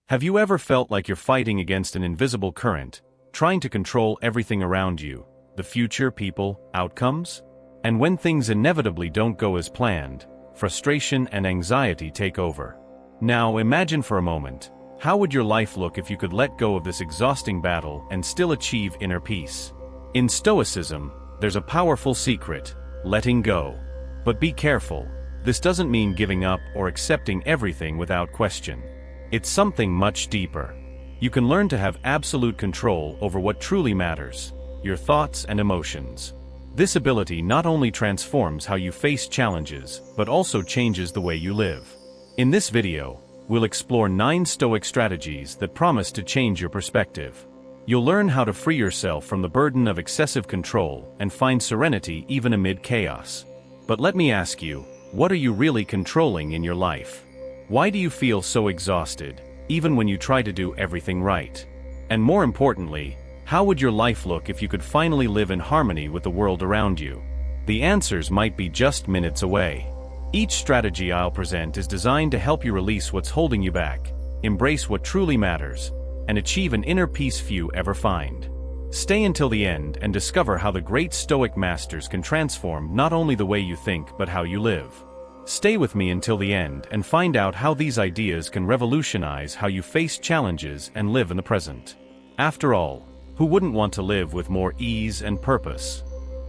Have you ever felt like you're fighting against an invisible current, trying to control everything around you, the future, people, outcomes? And when things inevitably don't go as planned, frustration and anxiety take over. Now imagine for a moment, how would your life look if you could let go of this exhausting battle and still achieve inner peace? In Stoicism, there's a powerful secret: letting go. But be careful, this doesn't mean giving up or accepting everything without question. It's something much deeper. You can learn to have absolute control over what truly matters, your thoughts and emotions. This ability not only transforms how you face challenges, but also changes the way you live. In this video, we'll explore 9 Stoic strategies that promise to change your perspective. You'll learn how to free yourself from the burden of excessive control and find serenity even amid chaos. But let me ask you, what are you really controlling in your life? Why do you feel so exhausted, even when you try to do everything right? And more importantly, how would your life look if you could finally live in harmony with the world around you? The answers might be just minutes away. Each strategy I'll present is designed to help you release what's holding you back, embrace what truly matters, and achieve an inner peace few ever find. Stay until the end and discover how the great Stoic masters can transform not only the way you think but how you live. Stay with me until the end and find out how these ideas can revolutionize how you face challenges and live in the present. After all, who wouldn't want to live with more ease and purpose?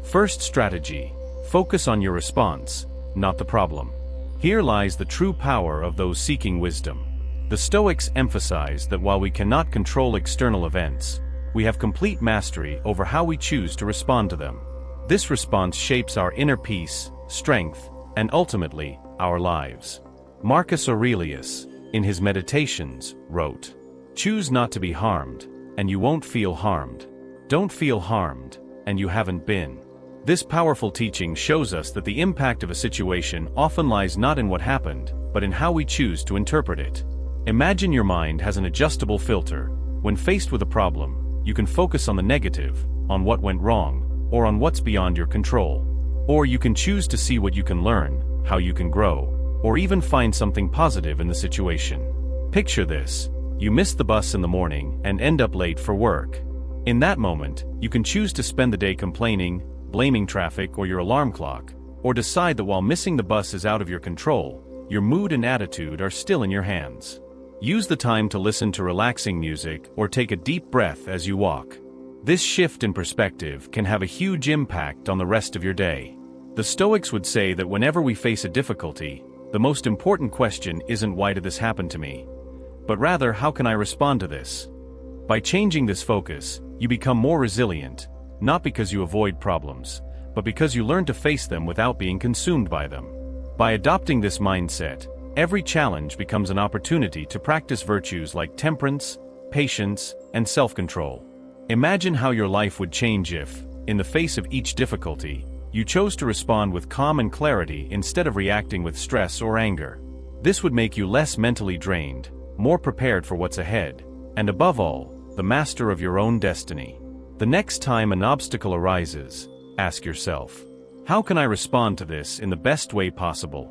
First strategy: focus on your response, not the problem. Here lies the true power of those seeking wisdom. The Stoics emphasize that while we cannot control external events, we have complete mastery over how we choose to respond to them. This response shapes our inner peace, strength, and ultimately, our lives. Marcus Aurelius, in his Meditations, wrote, "Choose not to be harmed, and you won't feel harmed. Don't feel harmed, and you haven't been." This powerful teaching shows us that the impact of a situation often lies not in what happened, but in how we choose to interpret it. Imagine your mind has an adjustable filter. When faced with a problem, you can focus on the negative, on what went wrong, or on what's beyond your control. Or you can choose to see what you can learn, how you can grow, or even find something positive in the situation. Picture this: you miss the bus in the morning and end up late for work. In that moment, you can choose to spend the day complaining, blaming traffic or your alarm clock, or decide that while missing the bus is out of your control, your mood and attitude are still in your hands. Use the time to listen to relaxing music or take a deep breath as you walk. This shift in perspective can have a huge impact on the rest of your day. The Stoics would say that whenever we face a difficulty, the most important question isn't "why did this happen to me?" but rather "how can I respond to this?" By changing this focus, you become more resilient, not because you avoid problems, but because you learn to face them without being consumed by them. By adopting this mindset, every challenge becomes an opportunity to practice virtues like temperance, patience, and self-control. Imagine how your life would change if, in the face of each difficulty, you chose to respond with calm and clarity instead of reacting with stress or anger. This would make you less mentally drained, more prepared for what's ahead, and above all, the master of your own destiny. The next time an obstacle arises, ask yourself, how can I respond to this in the best way possible?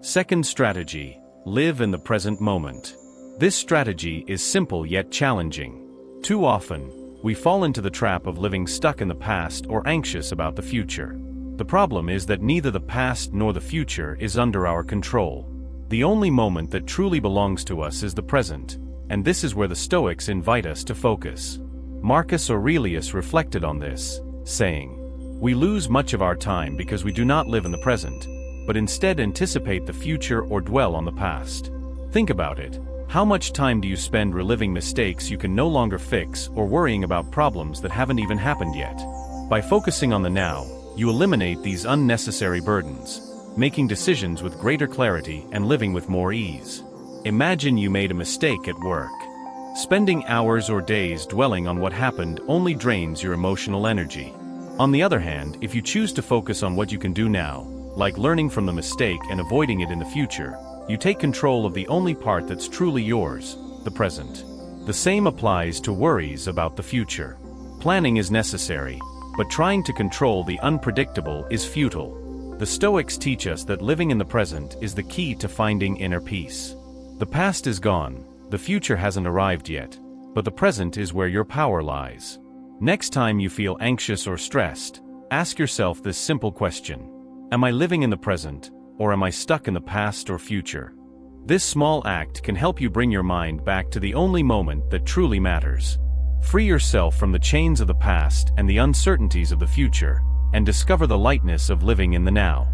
Second strategy: live in the present moment. This strategy is simple yet challenging. Too often, we fall into the trap of living stuck in the past or anxious about the future. The problem is that neither the past nor the future is under our control. The only moment that truly belongs to us is the present, and this is where the Stoics invite us to focus. Marcus Aurelius reflected on this, saying, "We lose much of our time because we do not live in the present, but instead anticipate the future or dwell on the past." Think about it. How much time do you spend reliving mistakes you can no longer fix or worrying about problems that haven't even happened yet? By focusing on the now, you eliminate these unnecessary burdens, making decisions with greater clarity and living with more ease. Imagine you made a mistake at work. Spending hours or days dwelling on what happened only drains your emotional energy. On the other hand, if you choose to focus on what you can do now, like learning from the mistake and avoiding it in the future, you take control of the only part that's truly yours, the present. The same applies to worries about the future. Planning is necessary, but trying to control the unpredictable is futile. The Stoics teach us that living in the present is the key to finding inner peace. The past is gone, The future hasn't arrived yet, but the present is where your power lies. Next time you feel anxious or stressed, ask yourself this simple question: am I living in the present, or am I stuck in the past or future? This small act can help you bring your mind back to the only moment that truly matters. Free yourself from the chains of the past and the uncertainties of the future, and discover the lightness of living in the now.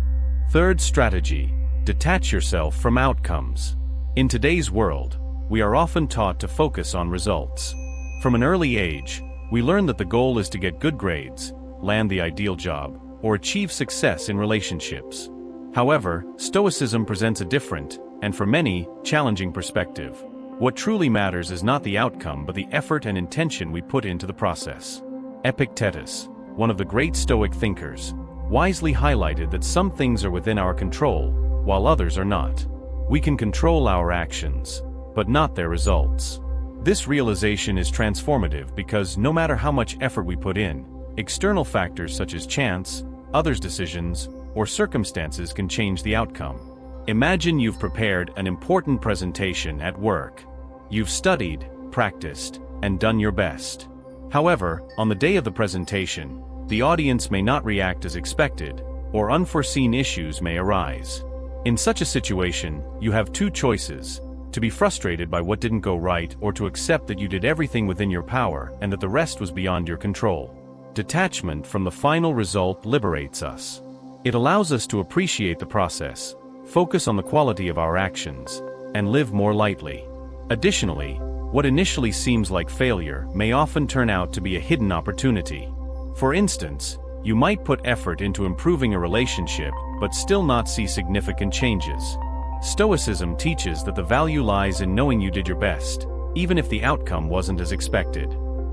Third strategy: detach yourself from outcomes. In today's world, we are often taught to focus on results. From an early age, we learn that the goal is to get good grades, land the ideal job, or achieve success in relationships. However, Stoicism presents a different, and for many, challenging perspective. What truly matters is not the outcome but the effort and intention we put into the process. Epictetus, one of the great Stoic thinkers, wisely highlighted that some things are within our control, while others are not. We can control our actions, but not their results. This realization is transformative because no matter how much effort we put in, external factors such as chance, others' decisions, or circumstances can change the outcome. Imagine you've prepared an important presentation at work. You've studied, practiced, and done your best. However, on the day of the presentation, the audience may not react as expected, or unforeseen issues may arise. In such a situation, you have two choices: to be frustrated by what didn't go right, or to accept that you did everything within your power and that the rest was beyond your control. Detachment from the final result liberates us. It allows us to appreciate the process, focus on the quality of our actions, and live more lightly. Additionally, what initially seems like failure may often turn out to be a hidden opportunity. For instance, you might put effort into improving a relationship but still not see significant changes. Stoicism teaches that the value lies in knowing you did your best, even if the outcome wasn't as expected.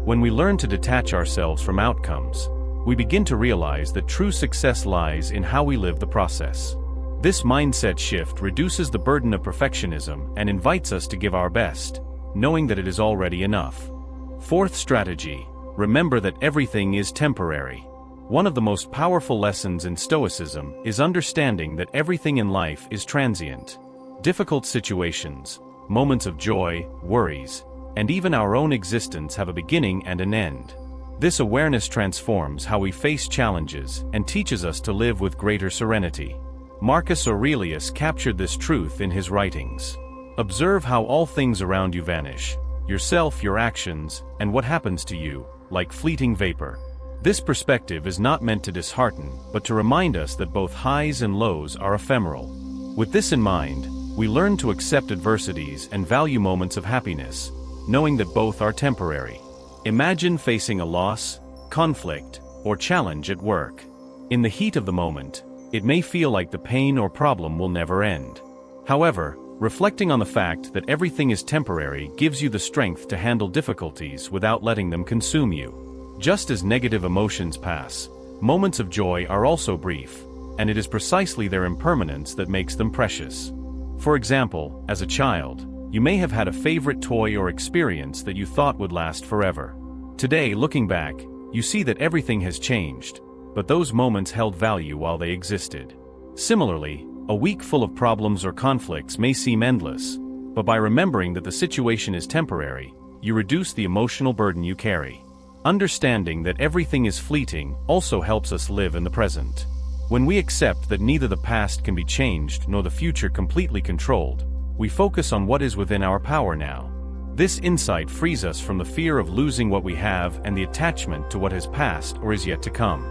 When we learn to detach ourselves from outcomes, we begin to realize that true success lies in how we live the process. This mindset shift reduces the burden of perfectionism and invites us to give our best, knowing that it is already enough. Fourth strategy: remember that everything is temporary. One of the most powerful lessons in Stoicism is understanding that everything in life is transient. Difficult situations, moments of joy, worries, and even our own existence have a beginning and an end. This awareness transforms how we face challenges and teaches us to live with greater serenity. Marcus Aurelius captured this truth in his writings. Observe how all things around you vanish, yourself, your actions, and what happens to you, like fleeting vapor. This perspective is not meant to dishearten, but to remind us that both highs and lows are ephemeral. With this in mind, we learn to accept adversities and value moments of happiness, knowing that both are temporary. Imagine facing a loss, conflict, or challenge at work. In the heat of the moment, it may feel like the pain or problem will never end. However, reflecting on the fact that everything is temporary gives you the strength to handle difficulties without letting them consume you. Just as negative emotions pass, moments of joy are also brief, and it is precisely their impermanence that makes them precious. For example, as a child, you may have had a favorite toy or experience that you thought would last forever. Today, looking back, you see that everything has changed, but those moments held value while they existed. Similarly, a week full of problems or conflicts may seem endless, but by remembering that the situation is temporary, you reduce the emotional burden you carry. Understanding that everything is fleeting also helps us live in the present. When we accept that neither the past can be changed nor the future completely controlled, we focus on what is within our power now. This insight frees us from the fear of losing what we have and the attachment to what has passed or is yet to come.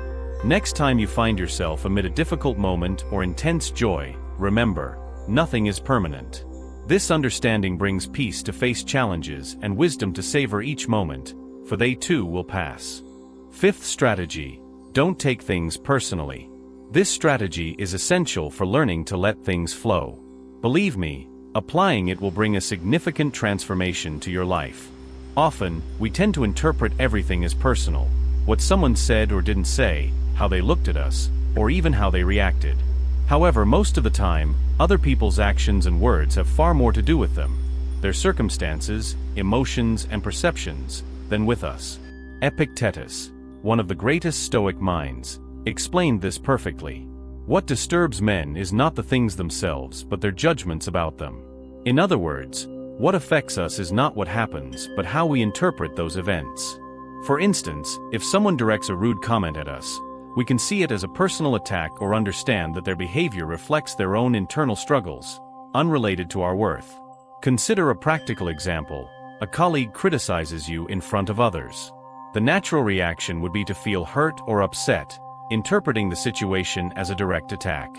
Next time you find yourself amid a difficult moment or intense joy, remember, nothing is permanent. This understanding brings peace to face challenges and wisdom to savor each moment, for they too will pass. Fifth strategy: don't take things personally. This strategy is essential for learning to let things flow. Believe me, applying it will bring a significant transformation to your life. Often, we tend to interpret everything as personal: what someone said or didn't say, how they looked at us, or even how they reacted. However, most of the time, other people's actions and words have far more to do with them, their circumstances, emotions, and perceptions, than with us. Epictetus, one of the greatest Stoic minds, explained this perfectly. What disturbs men is not the things themselves but their judgments about them. In other words, What affects us is not what happens, but how we interpret those events. For instance, if someone directs a rude comment at us, we can see it as a personal attack or understand that their behavior reflects their own internal struggles, unrelated to our worth. Consider a practical example. A colleague criticizes you in front of others. The natural reaction would be to feel hurt or upset, interpreting the situation as a direct attack.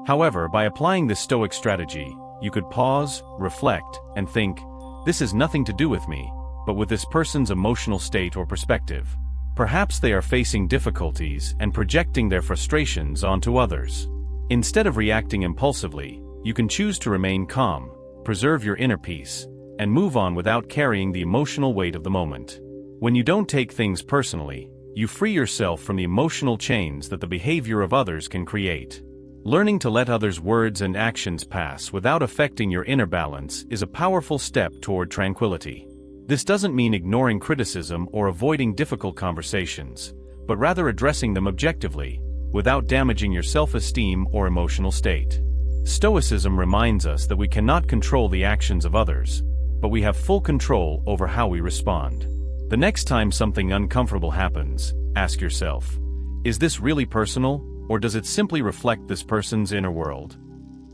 However, by applying this Stoic strategy, you could pause, reflect, and think, this has nothing to do with me, but with this person's emotional state or perspective. Perhaps they are facing difficulties and projecting their frustrations onto others. Instead of reacting impulsively, you can choose to remain calm, preserve your inner peace, and move on without carrying the emotional weight of the moment. When you don't take things personally, you free yourself from the emotional chains that the behavior of others can create. Learning to let others' words and actions pass without affecting your inner balance is a powerful step toward tranquility. This doesn't mean ignoring criticism or avoiding difficult conversations, but rather addressing them objectively, without damaging your self-esteem or emotional state. Stoicism reminds us that we cannot control the actions of others, but we have full control over how we respond. The next time something uncomfortable happens, ask yourself, is this really personal, or does it simply reflect this person's inner world?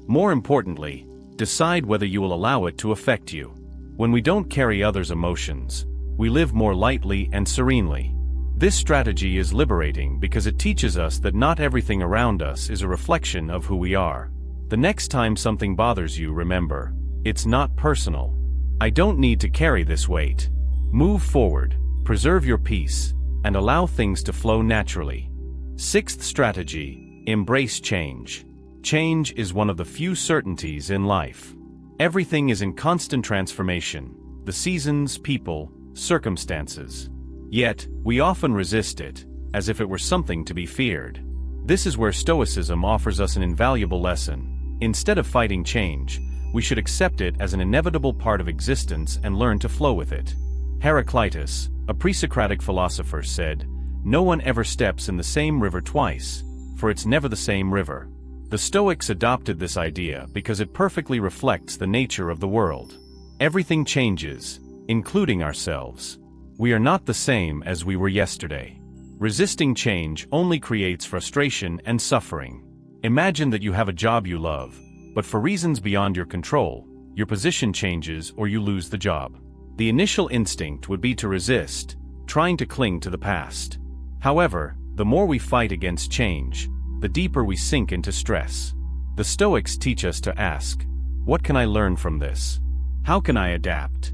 More importantly, decide whether you will allow it to affect you. When we don't carry others' emotions, we live more lightly and serenely. This strategy is liberating because it teaches us that not everything around us is a reflection of who we are. The next time something bothers you, remember, it's not personal. I don't need to carry this weight. Move forward, preserve your peace, and allow things to flow naturally. Sixth strategy, embrace change. Change is one of the few certainties in life. Everything is in constant transformation, the seasons, people, circumstances. Yet, we often resist it, as if it were something to be feared. This is where Stoicism offers us an invaluable lesson. Instead of fighting change, we should accept it as an inevitable part of existence and learn to flow with it. Heraclitus, a pre-Socratic philosopher, said, "No one ever steps in the same river twice, for it's never the same river." The Stoics adopted this idea because it perfectly reflects the nature of the world. Everything changes, including ourselves. We are not the same as we were yesterday. Resisting change only creates frustration and suffering. Imagine that you have a job you love, but for reasons beyond your control, your position changes or you lose the job. The initial instinct would be to resist, trying to cling to the past. However, the more we fight against change, the deeper we sink into stress. The Stoics teach us to ask, what can I learn from this? How can I adapt?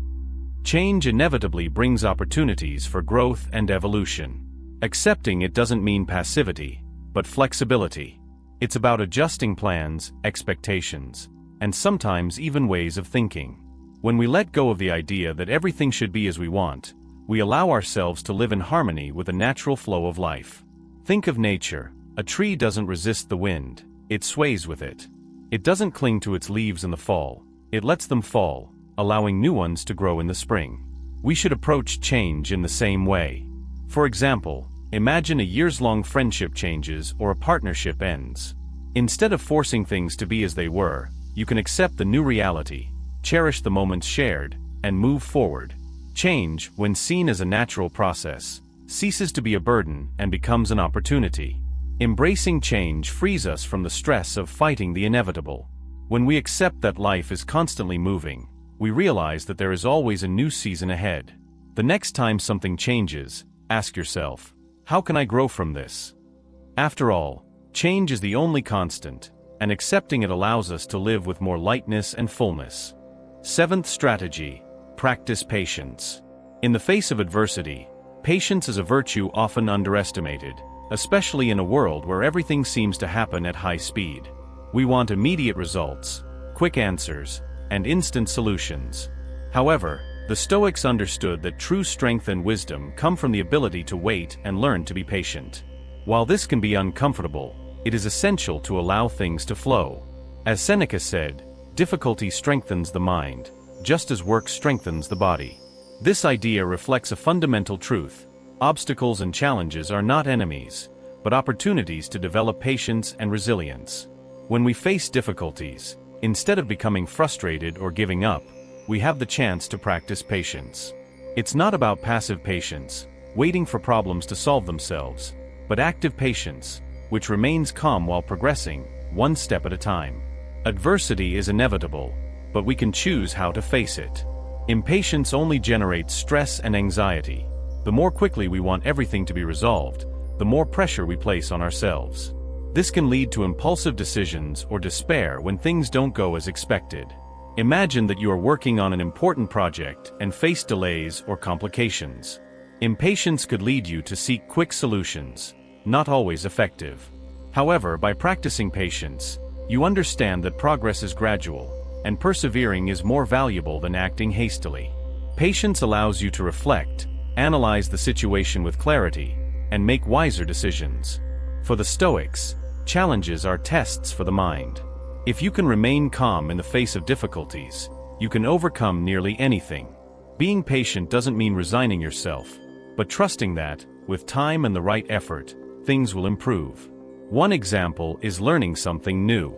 Change inevitably brings opportunities for growth and evolution. Accepting it doesn't mean passivity, but flexibility. It's about adjusting plans, expectations, and sometimes even ways of thinking. When we let go of the idea that everything should be as we want, we allow ourselves to live in harmony with the natural flow of life. Think of nature. A tree doesn't resist the wind, it sways with it. It doesn't cling to its leaves in the fall, it lets them fall, allowing new ones to grow in the spring. We should approach change in the same way. For example, imagine a years-long friendship changes or a partnership ends. Instead of forcing things to be as they were, you can accept the new reality, cherish the moments shared, and move forward. Change, when seen as a natural process, ceases to be a burden and becomes an opportunity. Embracing change frees us from the stress of fighting the inevitable. When we accept that life is constantly moving, we realize that there is always a new season ahead. The next time something changes, ask yourself, how can I grow from this? After all, change is the only constant, and accepting it allows us to live with more lightness and fullness. Seventh strategy, practice patience. In the face of adversity, patience is a virtue often underestimated, especially in a world where everything seems to happen at high speed. We want immediate results, quick answers, and instant solutions. However, the Stoics understood that true strength and wisdom come from the ability to wait and learn to be patient. While this can be uncomfortable, it is essential to allow things to flow. As Seneca said, difficulty strengthens the mind, just as work strengthens the body. This idea reflects a fundamental truth. Obstacles and challenges are not enemies, but opportunities to develop patience and resilience. When we face difficulties, instead of becoming frustrated or giving up, we have the chance to practice patience. It's not about passive patience, waiting for problems to solve themselves, but active patience, which remains calm while progressing, one step at a time. Adversity is inevitable, but we can choose how to face it. Impatience only generates stress and anxiety. The more quickly we want everything to be resolved, the more pressure we place on ourselves. This can lead to impulsive decisions or despair when things don't go as expected. Imagine that you are working on an important project and face delays or complications. Impatience could lead you to seek quick solutions, not always effective. However, by practicing patience, you understand that progress is gradual, and persevering is more valuable than acting hastily. Patience allows you to reflect, analyze the situation with clarity, and make wiser decisions. For the Stoics, challenges are tests for the mind. If you can remain calm in the face of difficulties, you can overcome nearly anything. Being patient doesn't mean resigning yourself, but trusting that, with time and the right effort, things will improve. One example is learning something new.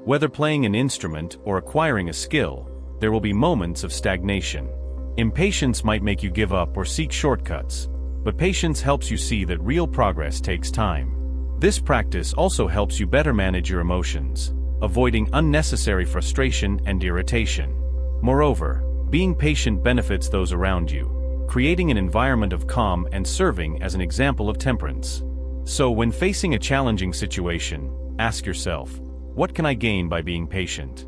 Whether playing an instrument or acquiring a skill, there will be moments of stagnation. Impatience might make you give up or seek shortcuts, but patience helps you see that real progress takes time. This practice also helps you better manage your emotions, avoiding unnecessary frustration and irritation. Moreover, being patient benefits those around you, creating an environment of calm and serving as an example of temperance. So when facing a challenging situation, ask yourself, what can I gain by being patient?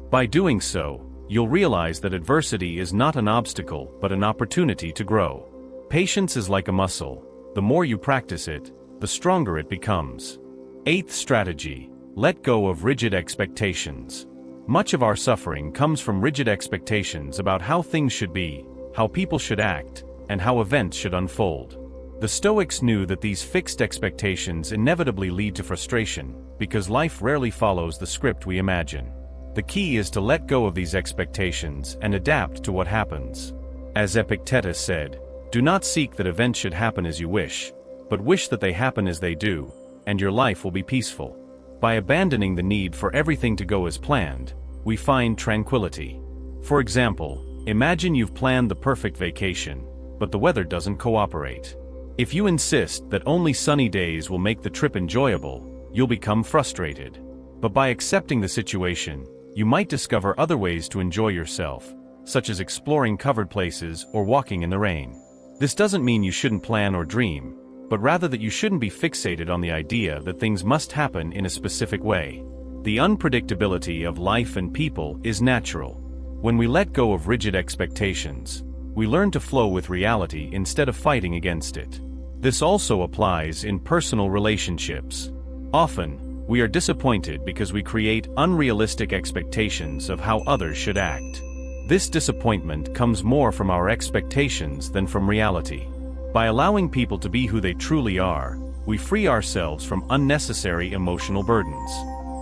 By doing so, you'll realize that adversity is not an obstacle but an opportunity to grow. Patience is like a muscle. The more you practice it, the stronger it becomes. 8th strategy: let go of rigid expectations. Much of our suffering comes from rigid expectations about how things should be, how people should act, and how events should unfold. The Stoics knew that these fixed expectations inevitably lead to frustration, because life rarely follows the script we imagine. The key is to let go of these expectations and adapt to what happens. As Epictetus said, do not seek that events should happen as you wish, but wish that they happen as they do, and your life will be peaceful. By abandoning the need for everything to go as planned, we find tranquility. For example, imagine you've planned the perfect vacation, but the weather doesn't cooperate. If you insist that only sunny days will make the trip enjoyable, you'll become frustrated. But by accepting the situation, you might discover other ways to enjoy yourself, such as exploring covered places or walking in the rain. This doesn't mean you shouldn't plan or dream, but rather that you shouldn't be fixated on the idea that things must happen in a specific way. The unpredictability of life and people is natural. When we let go of rigid expectations, we learn to flow with reality instead of fighting against it. This also applies in personal relationships. Often, we are disappointed because we create unrealistic expectations of how others should act. This disappointment comes more from our expectations than from reality. By allowing people to be who they truly are, we free ourselves from unnecessary emotional burdens.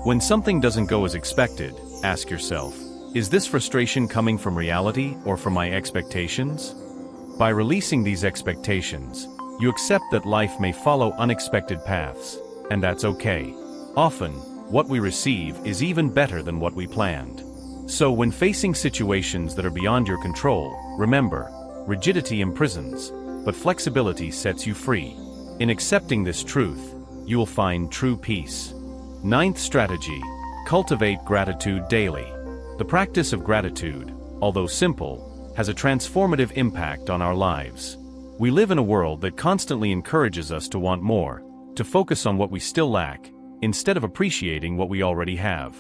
When something doesn't go as expected, ask yourself, is this frustration coming from reality or from my expectations? By releasing these expectations, you accept that life may follow unexpected paths, and that's okay. Often, what we receive is even better than what we planned. So when facing situations that are beyond your control, remember, rigidity imprisons, but flexibility sets you free. In accepting this truth, you will find true peace. 9th strategy: cultivate gratitude daily. The practice of gratitude, although simple, has a transformative impact on our lives. We live in a world that constantly encourages us to want more, to focus on what we still lack, instead of appreciating what we already have.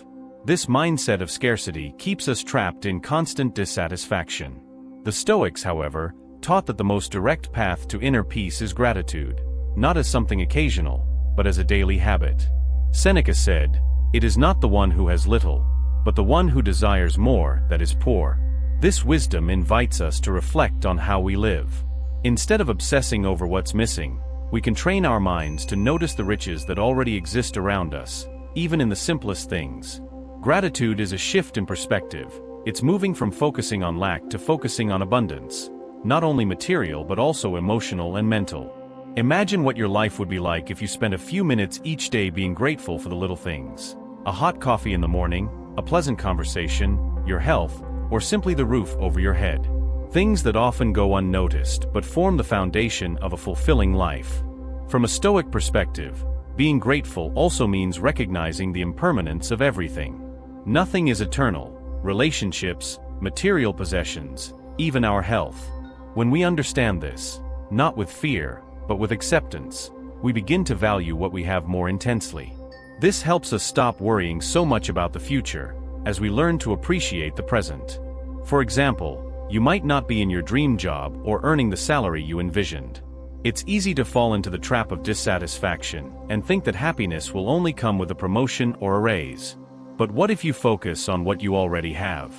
This mindset of scarcity keeps us trapped in constant dissatisfaction. The Stoics, however, taught that the most direct path to inner peace is gratitude, not as something occasional, but as a daily habit. Seneca said, "It is not the one who has little, but the one who desires more that is poor." This wisdom invites us to reflect on how we live. Instead of obsessing over what's missing, we can train our minds to notice the riches that already exist around us, even in the simplest things. Gratitude is a shift in perspective. It's moving from focusing on lack to focusing on abundance, not only material but also emotional and mental. Imagine what your life would be like if you spent a few minutes each day being grateful for the little things. A hot coffee in the morning, a pleasant conversation, your health, or simply the roof over your head. Things that often go unnoticed but form the foundation of a fulfilling life. From a Stoic perspective, being grateful also means recognizing the impermanence of everything. Nothing is eternal: relationships, material possessions, even our health. When we understand this, not with fear, but with acceptance, we begin to value what we have more intensely. This helps us stop worrying so much about the future, as we learn to appreciate the present. For example, you might not be in your dream job or earning the salary you envisioned. It's easy to fall into the trap of dissatisfaction and think that happiness will only come with a promotion or a raise. But what if you focus on what you already have?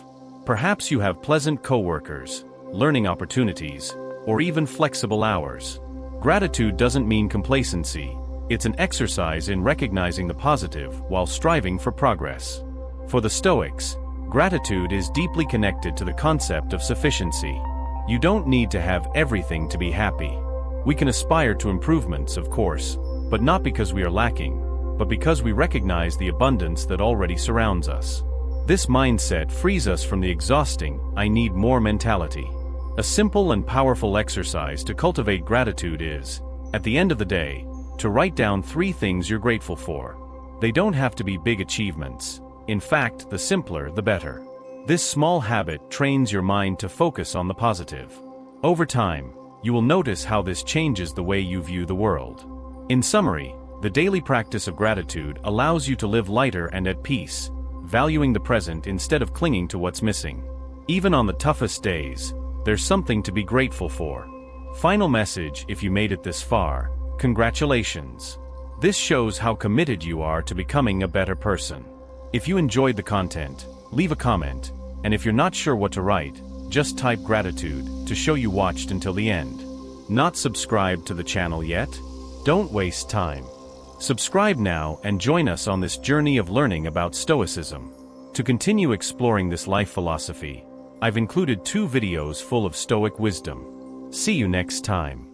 Perhaps you have pleasant coworkers, learning opportunities, or even flexible hours. Gratitude doesn't mean complacency. It's an exercise in recognizing the positive while striving for progress. For the Stoics, gratitude is deeply connected to the concept of sufficiency. You don't need to have everything to be happy. We can aspire to improvements, of course, but not because we are lacking, but because we recognize the abundance that already surrounds us. This mindset frees us from the exhausting "I need more" mentality. A simple and powerful exercise to cultivate gratitude is, at the end of the day, to write down 3 things you're grateful for. They don't have to be big achievements. In fact, the simpler, the better. This small habit trains your mind to focus on the positive. Over time, you will notice how this changes the way you view the world. In summary, the daily practice of gratitude allows you to live lighter and at peace, valuing the present instead of clinging to what's missing. Even on the toughest days, there's something to be grateful for. Final message: if you made it this far, congratulations. This shows how committed you are to becoming a better person. If you enjoyed the content, leave a comment, and if you're not sure what to write, just type gratitude to show you watched until the end. Not subscribed to the channel yet? Don't waste time. Subscribe now and join us on this journey of learning about Stoicism. To continue exploring this life philosophy, I've included 2 videos full of Stoic wisdom. See you next time.